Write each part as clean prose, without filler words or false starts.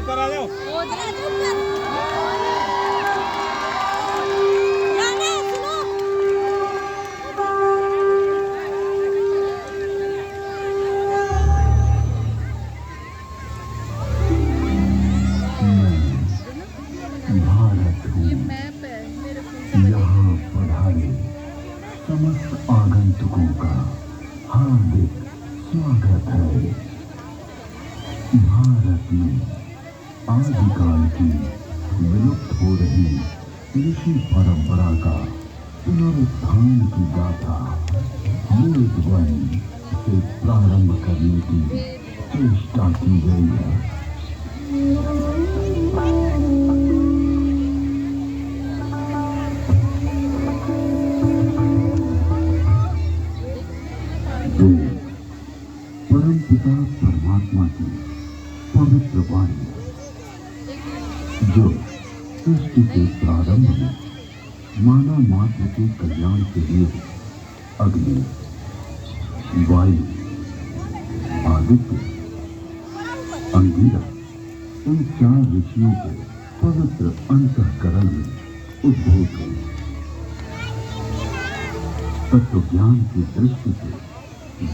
ऊपर आ जाओ। भारत हूँ, यहाँ पधारे समस्त आगंतुकों का हार्दिक स्वागत है। भारत में आदिकाल की विलुप्त हो रही ऋषि परंपरा का पुनरुत्थान की गाथा वेदवाणी से प्रारंभ करने की चेष्टा की गई है। परमपिता परमात्मा की पवित्र वाणी जो सृष्टि के प्रारंभ में मानव मात्र के कल्याण के लिए अग्नि, वायु, आदित्य, अंगिरा इन 4 ऋषियों के पवित्र अंतःकरण में उद्भूत हुई। तत्व ज्ञान की दृष्टि से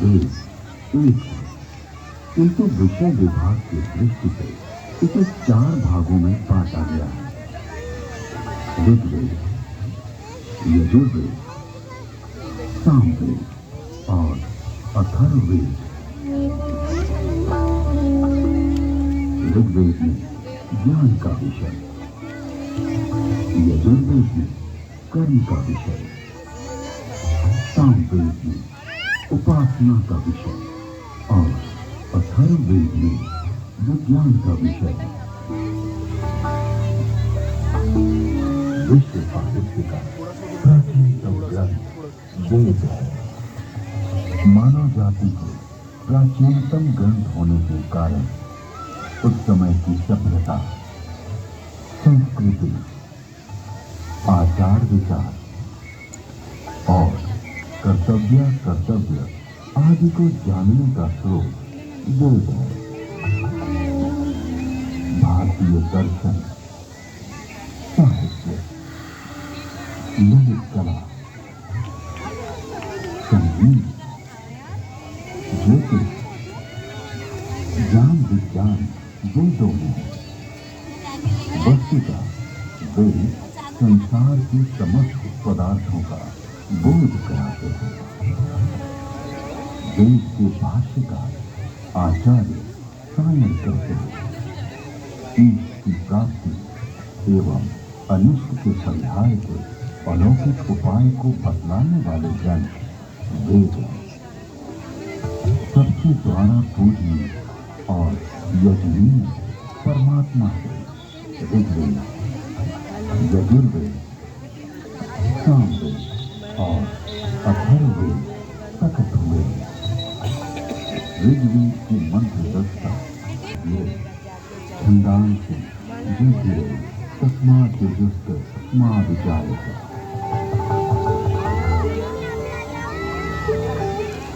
वेद एक है, किंतु विषय विभाग की दृष्टि से इसे 4 भागों में बांटा गया है। ऋग्वेद, यजुर्वेद, सामवेद और अथर्ववेद। ऋग्वेद में ज्ञान का विषय, यजुर्वेद में कर्म का विषय, सामवेद में उपासना का विषय और अथर्ववेद में विज्ञान का विषय है। विश्व साहित्य का प्राचीनतम ग्रंथ वेद है। मानव जाति के प्राचीनतम ग्रंथ होने के कारण उस समय की सभ्यता, संस्कृति, आचार विचार और कर्तव्य आदि को जानने का स्रोत वेद है। भारतीय दर्शन, साहित्य, ललित कला, संगीत, ज्योतिष, ज्ञान विज्ञान वेदों में है। वस्तुतः वेद संसार के समस्त पदार्थों का बोध कराते हैं। वेद के भाष्यकार आचार्य सायर कहते हैं, ईश की प्राप्ति एवं अनिष्ट के परिहार के अलौकिक उपाय को बतलाने वाले ग्रंथ वेद हैं। सबके द्वारा पूजनीय और यजनीय परमात्मा से ऋग्वेद, यजुर्वेद, सामवेद और अथर्ववेद प्रकट हुए। ऋग्वेद की मंत्र दस्ता ये छंदांश जुगे तस्मात् युजुस्त मा विचारत।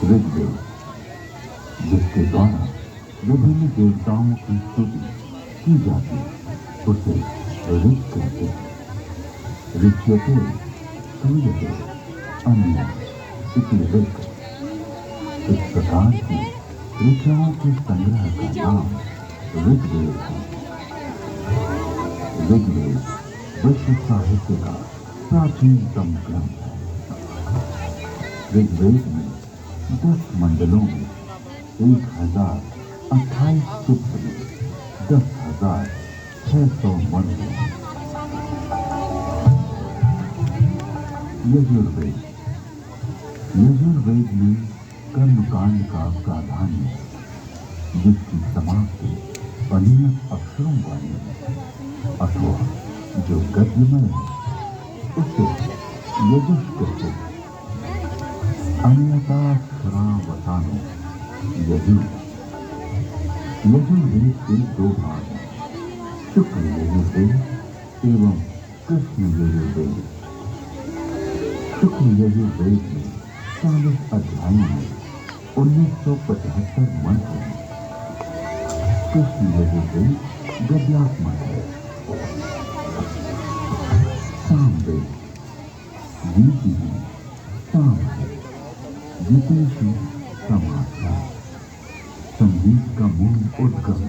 ऋग्वेद जिसके द्वारा विभिन्न देवताओं की स्तुति की जाती उसे ऋग कहते हैं। ऋच्यते सूयते अन्य इति ऋग। इस प्रकार की ऋचाओं के संग्रह का नाम ऋग्वेद है। ऋग्वेद विश्व साहित्य का प्राचीनतम ग्रंथ है। ऋग्वेद में 10 मंडलों में 1028 सूक्त में 10,600 मंत्र हैं। यजुर्वेद, यजुर्वेद में कर्मकांड का प्राधान्य है, जिसकी समाप्ति अनियत अक्षरों वाली है अथवा जो गद्यमय है उसे यजुष कहते हैं। अन्यताक्षरावसानो यजुः। यजुर्वेद के 2 भाग हैं, शुक्ल यजुर्वेद एवं कृष्ण यजुर्वेद। शुक्ल यजुर्वेद में 40 अध्यायों में 1975 मंत्र हैं। कृष्ण यजुर्वेद गद्यात्मक है। सामवेद गीति में साम है, गीतेषु समाचार। संगीत का मूल उद्गम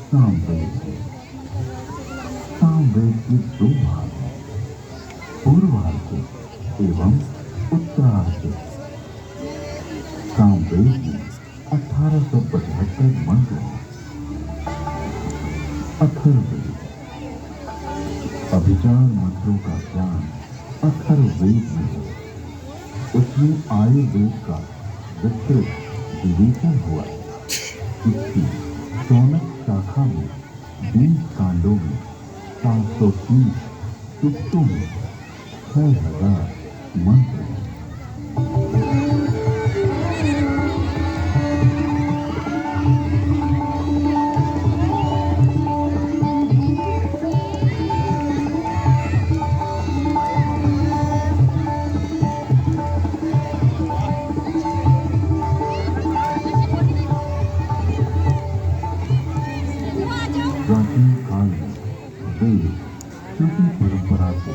सामवेद है। सामवेद के दो भाग हैं, पूर्वार्ध एवं उत्तरार्ध। सामवेद में 1875 मंत्र हैं। अथर्ववेद अभिचार मंत्रों का ज्ञान अथर्ववेद में है। उसमें आयुर्वेद का विस्तृत विवेचन हुआ। इसकी 14 शाखा में 20 कांडों में 730 सूक्तों में 6000 मंत्र हैं। प्राचीन काल में वेद श्रुति परंपरा से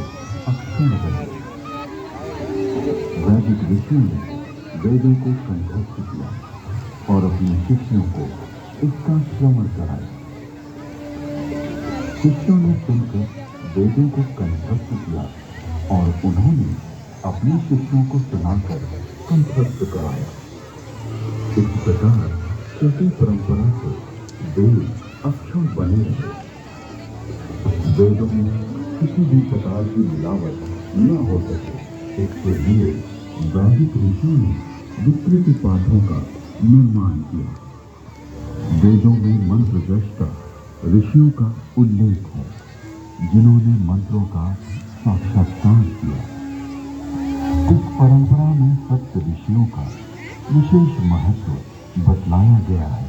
अक्षुण्ण रहे। वैदिक ऋषियों ने वेदों को कंठस्थ किया और अपने शिष्यों को इसका श्रवण कराया। शिष्यों ने सुनकर वेदों को कंठस्थ किया और उन्होंने अपने शिष्यों को सुनाकर कंठस्थ कराया। इस प्रकार श्रुति परंपरा से वेद अक्षुण्ण बने रहे। वेदों में किसी भी प्रकार की मिलावट न हो सके, इसके लिए वैदिक ऋषियों ने विकृति पाठों का निर्माण किया। वेदों में मंत्र दृष्टा ऋषियों का उल्लेख है, जिन्होंने मंत्रों का साक्षात्कार किया। इस परंपरा में सप्त ऋषियों का विशेष महत्व बतलाया गया है।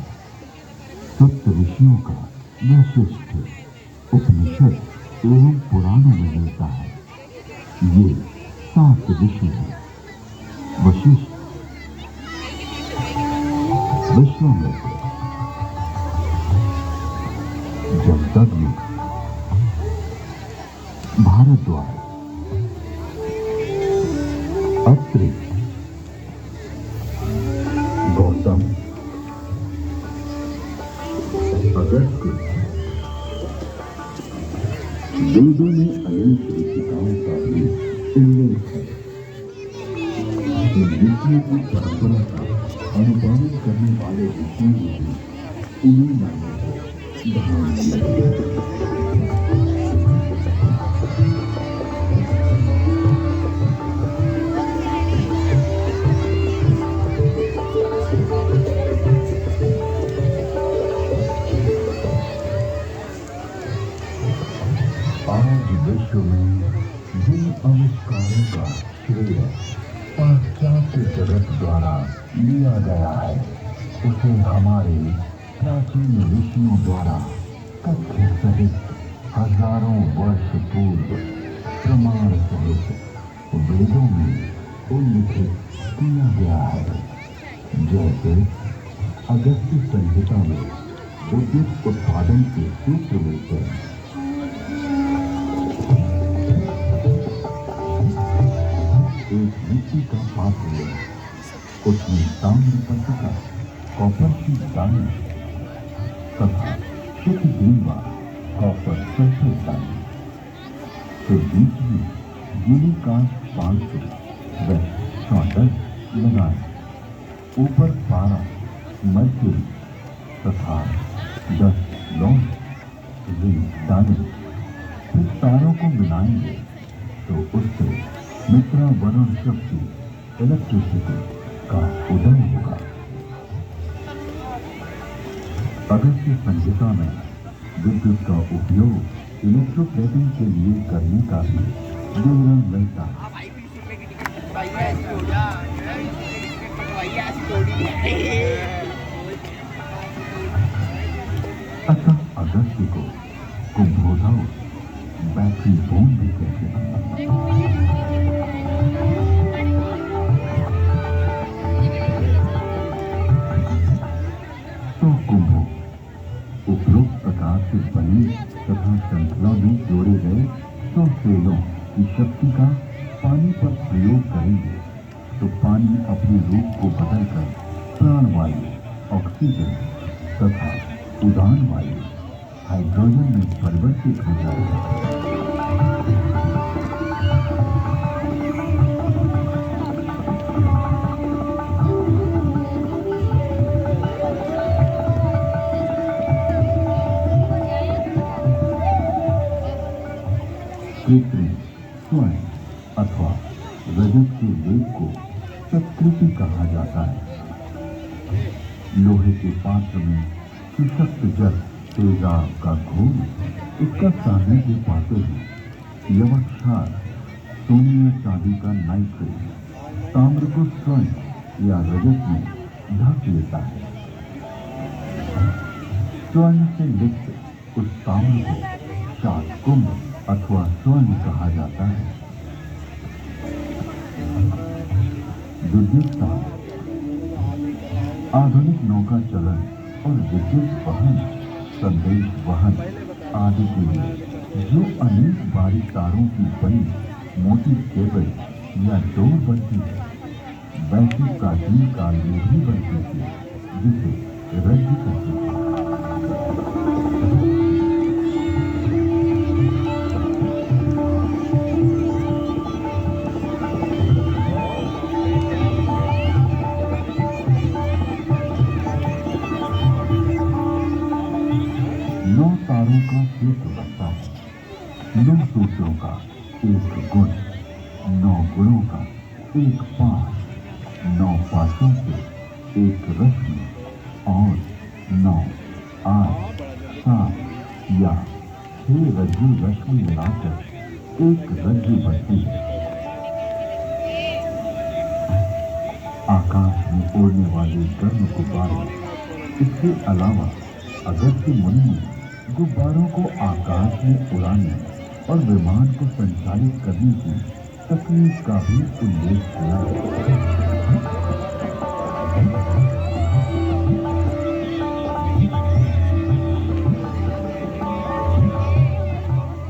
सप्त ऋषियों का वैशिष्ट्य उपनिषद एवं पुराणों में मिलता है। ये 7 ऋषि हैं: वशिष्ठ, विश्वामित्र, जमदग्नि, भारद्वाज, अत्रि, गौतम, अगस्त्य। वेदों में अनेक ऋषिकाओं का भी उल्लेख है। ऋषियों की परंपरा का अनुपालन करने वाले ऋषियों ने भी उन्हीं नामों को धारण किया। आज विश्व में जिन आविष्कारों का श्रेय पाश्चात्य जगत द्वारा लिया गया है, उसे हमारे प्राचीन ऋषियों द्वारा तथ्य सहित हजारों वर्ष पूर्व प्रमाण सहित वेदों में उल्लिखित किया गया है। जैसे अगस्त्य संहिता में विद्युत उत्पादन के सूत्र मिलते हैं। एक मिट्टी का पात्र लें, उसमें ताम्र पट्टिका, कॉपर की दाने तथा शुद्ध नीवा कॉपर सल्फेट डालें। फिर बीच में गीली कांच 500 व सॉल्डर लगाएं। ऊपर 12 मर्क्यूरी तथा 10 लौंग डालें। फिर तारों को मिलाएंगे तो उससे मित्रा वरुण शक्ति इलेक्ट्रिसिटी का उदय होगा। अगस्त्य संहिता में विद्युत का उपयोग इलेक्ट्रोप्लेटिंग के लिए करने का भी विवरण मिलता है। अतः अगस्त्य को कुंभोधाउस बैटरी बोन भी कहते हैं। तो कुंभो तकनीक तथा श्रृंखला में जोड़े गए 100 सेलों की शक्ति का पानी पर प्रयोग करेंगे तो पानी अपने रूप को बदलकर प्राणवायु, ऑक्सीजन तथा उड़ान वायु, हाइड्रोजन में परिवर्तित हो जाएगा। कृत्रिम स्वर्ण अथवा रजत के लेप को प्रकृति कहा जाता है। लोहे के पात्र में सुशक्त जल तेजाब का घोल इसका सानिध्य पाते हैं। यवक्षार सोने या चांदी का नाइट्रेट ताम्र को स्वर्ण या रजत में ढक लेता है। स्वर्ण से लिप्त उस ताम्र को शातकुंभ अथवा स्वर्ण कहा जाता है। विद्युत तार आधुनिक नौका चलन और विद्युत वहन, संदेश वहन आदि के लिए जो अनेक बारीक तारों की बनी मोटी केबल या डोर बनती है, वैसी प्राचीन काल में भी बनती थी, जिसे रज्जु कहते हैं। तारों का सूत्र बनता है। 9 सूत्रों का एक गुण, 9 गुणों का एक पाश, 9 पाशों से एक रश्मि और 9 8 7 या 6 रज्जु रश्मि मिलाकर एक रज्जु बनती है। आकाश में उड़ने वाले गर्म गुब्बारे, इसके अलावा अगस्त्य मुनि ने गुब्बारों को आकाश में उड़ाने और विमान को संचालित करने की तकनीक का भी उल्लेख किया है।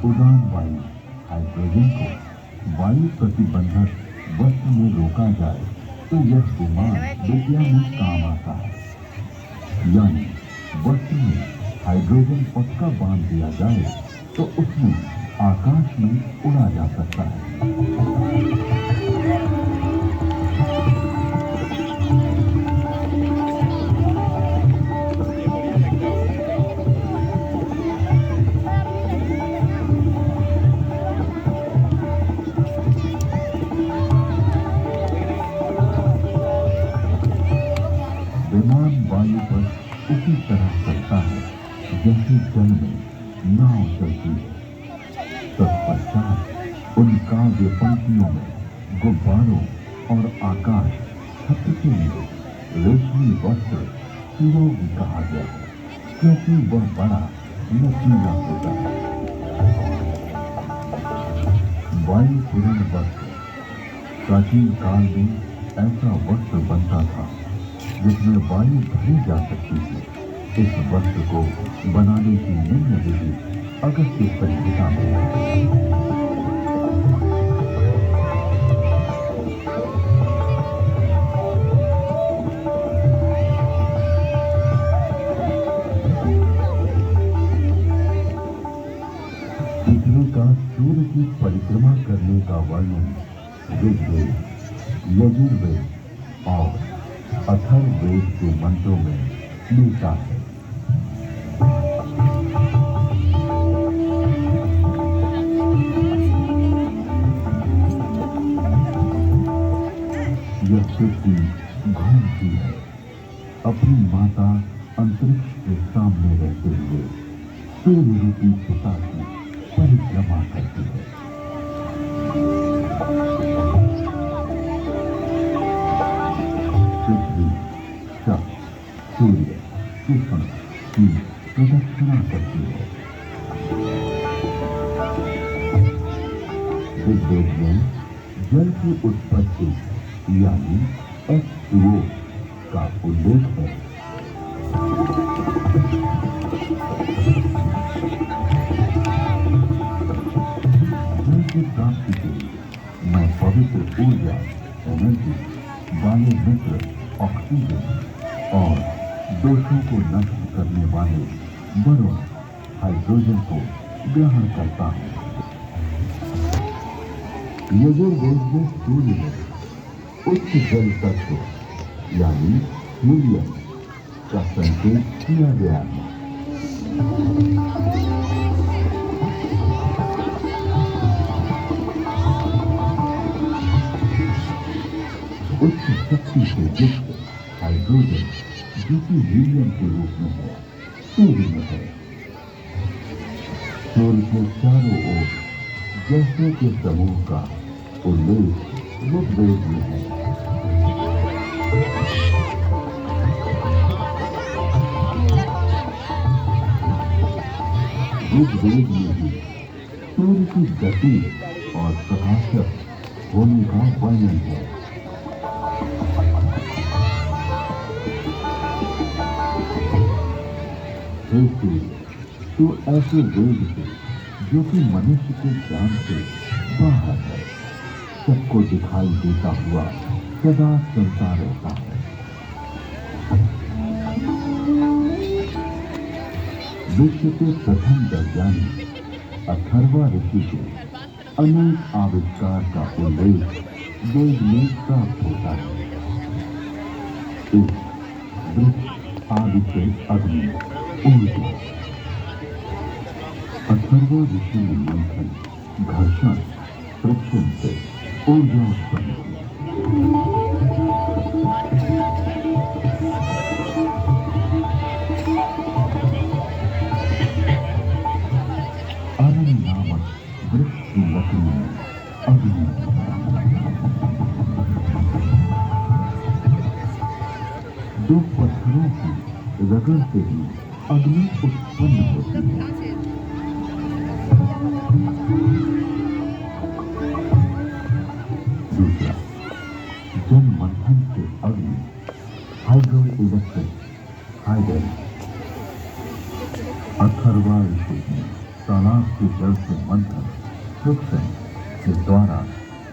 उड़ान वायु हाइड्रोजन को वायु प्रतिबंधक वस्त्र में रोका जाए तो यह विमान विद्या में काम आता है। यानी वस्त्र में हाइड्रोजन पक्का बांध दिया जाए तो उसमें आकाश में उड़ा जा सकता है। विमान वायु पर उसी तरह चलता है जैसे जल में नाव चलती है। तत्पश्चात उन काव्य पंक्तियों में गुब्बारों और आकाश छत्र के लिए रेशमी वस्त्र सिरोगी कहा गया है, क्योंकि वह बड़ा लचीला होता है। वायु पूर्ण वस्त्र प्राचीन काल में ऐसा वस्त्र बनता था जिसमें वायु भरी जा सकती थी। इस वस्त्र को बनाने की निम्न विधि अगस्त्य संहिता में है। पृथ्वी का सूर्य की परिक्रमा करने का वर्णन ऋग्वेद, यजुर्वेद और अथर्ववेद के मंत्रों में मिलता है। यह पृथ्वी घूमती है, अपनी माता अंतरिक्ष के सामने रहते हुए सूर्य रूपी पिता की परिक्रमा करती है। पृथ्वी, शक, सूर्य, कृष्ण की प्रदक्षिणा करती है। ऋग्वेद में जल की उत्पत्ति यानी H2O का उल्लेख है। ऊर्जा एनर्जी वाले मित्र ऑक्सीजन और दोषों को नष्ट करने वाले वरुण हाइड्रोजन को ग्रहण करता है। यजुर्वेद में सूर्य में उच्च जल तत्व यानी हीलियम का संकेत किया गया है। उच्च शक्ति से युक्त हाइड्रोजन जो कि हीलियम के रूप में है सूर्य में है। सूर्य के चारों ओर गैसों के समूह का उल्लेख ऋग्वेद में है। ऋग्वेद में भी सूर्य की गति और प्रकाशक होने का वर्णन है। हे सूर्य, तो ऐसे वेग से जो कि मनुष्य के ज्ञान से बाहर है, सबको दिखाई देता हुआ सदा चलता रहता है। विश्व के प्रथम वैज्ञानिक अथर्वा ऋषि के अनेक आविष्कार का उल्लेख वेद में प्राप्त होता है। इस वृक्ष आदि से अग्नि ऊर्जा अथर्वा ऋषि ने मंथन घर्षण फ्रिक्शन से ऊर्जा उत्पन्न की। अरण्य नामक वृक्ष की लकड़ी में अग्नि दो पत्थरों की रगड़ से ही अग्नि उत्पन्न होती है। दूसरा, जल मंथन से अग्नि हाइड्रो इलेक्ट्रिक हाइडल। अथर्वा ऋषि ने तालाब के जल से मंथन फ्रिक्शन के द्वारा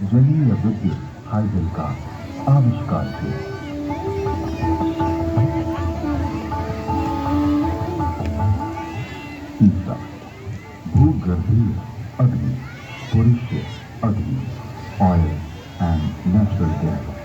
जलीय विद्युत हाइडल का आविष्कार किया। तीसरा, भूगर्भीय अग्नि पुरुष्य अग्नि oil and natural gas.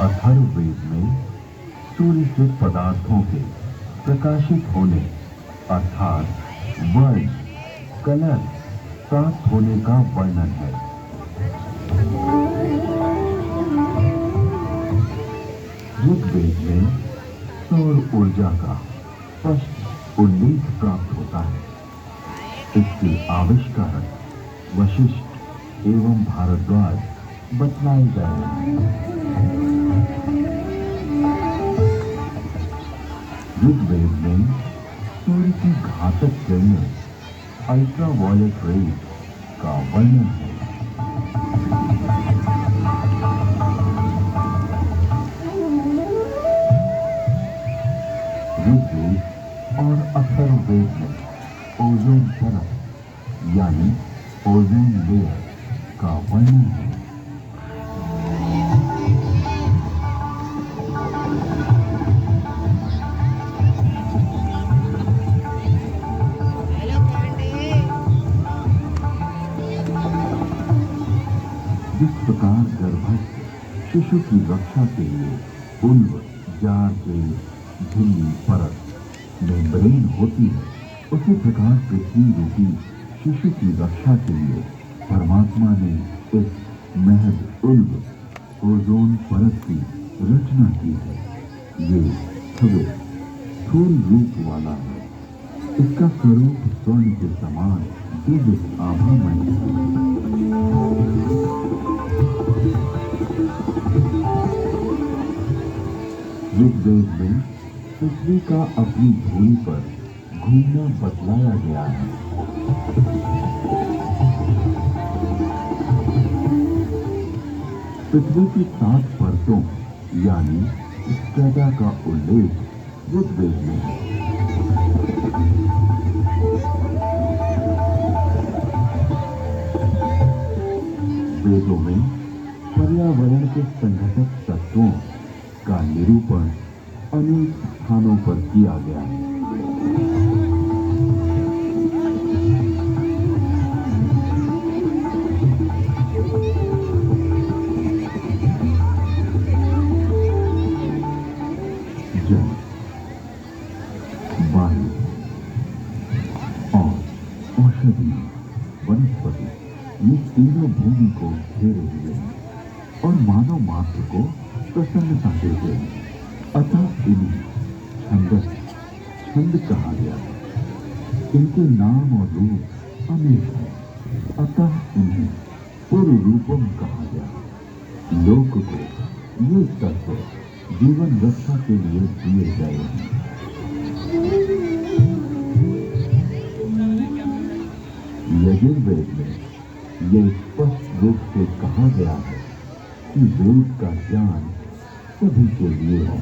Atharvaveda में सूर्य से पदार्थों के प्रकाशित होने अर्थात वर्ण कलर प्राप्त होने का वर्णन है। ऋग्वेद में सौर ऊर्जा का स्पष्ट उल्लेख प्राप्त होता है। इसके आविष्कारक वशिष्ठ एवं भारद्वाज बतलाए गए हैं। ऋग्वेद में सूर्य की घातक किरणें अल्ट्रावायलेट रेज का वर्णन है। ऋग्वेद और अथर्ववेद में ओजोन परत यानी ओजोन लेयर का वर्णन है। जिस प्रकार गर्भस्थ शिशु की रक्षा के लिए उल्व जार के झिल्ली परत मेम्ब्रेन होती है, उसी प्रकार पृथ्वी रूपी शिशु की रक्षा के लिए परमात्मा ने इस महज उल्व ओजोन परत की रचना की है। ये स्थूल रूप वाला है। इसका स्वरूप स्वर्ण के समान दिव्य आभामय है। ऋग्वेद में पृथ्वी का अपनी धुरी पर घूमना बतलाया गया है। पृथ्वी की 7 परतों यानी स्ट्रेटा का उल्लेख ऋग्वेद में है। वेदों में पर्यावरण के संघटक तत्वों का निरूपण अनेक स्थानों पर किया गया है। जल, वायु और औषधि वनस्पति ये तीनों भूमि को घेरे हुए हैं और मानव मात्र को प्रसन्नता देते हैं। अतः इन्हें छंद कहा गया है। इनके नाम और रूप अनेक हैं, अतः इन्हें पूर्व रूपम कहा गया। लोक को ये तत्व जीवन रक्षा के लिए दिए गए हैं। यजुर्वेद में यह स्पष्ट रूप से कहा गया है कि वेद का ज्ञान सभी के लिए है।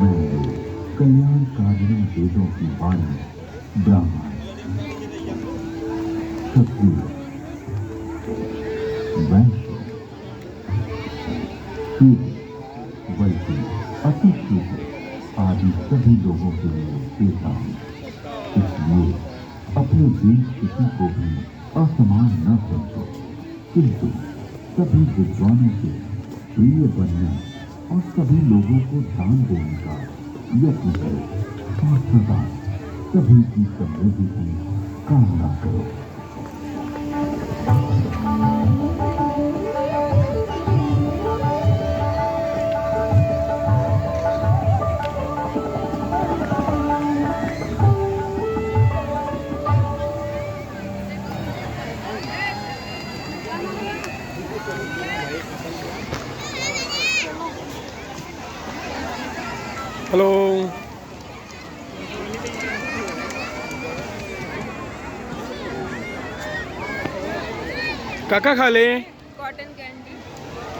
मैं कल्याणकारिणी वेदों की वाणी ब्राह्मण, क्षत्रिय, वैश्य, शूद्र, बल्कि अति शूद्र आदि सभी लोगों के लिए देता हूँ। इसलिए अपने बीच किसी को भी असमान न समझो, किंतु सभी विद्वानों के प्रिय बनने और सभी लोगों को दान देने का यत्न करो और सदा सभी की समृद्धि की कामना करो। हेलो, काका खा ले कॉटन कैंडी।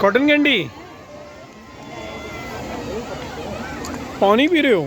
कॉटन कैंडी पानी पी रहे हो?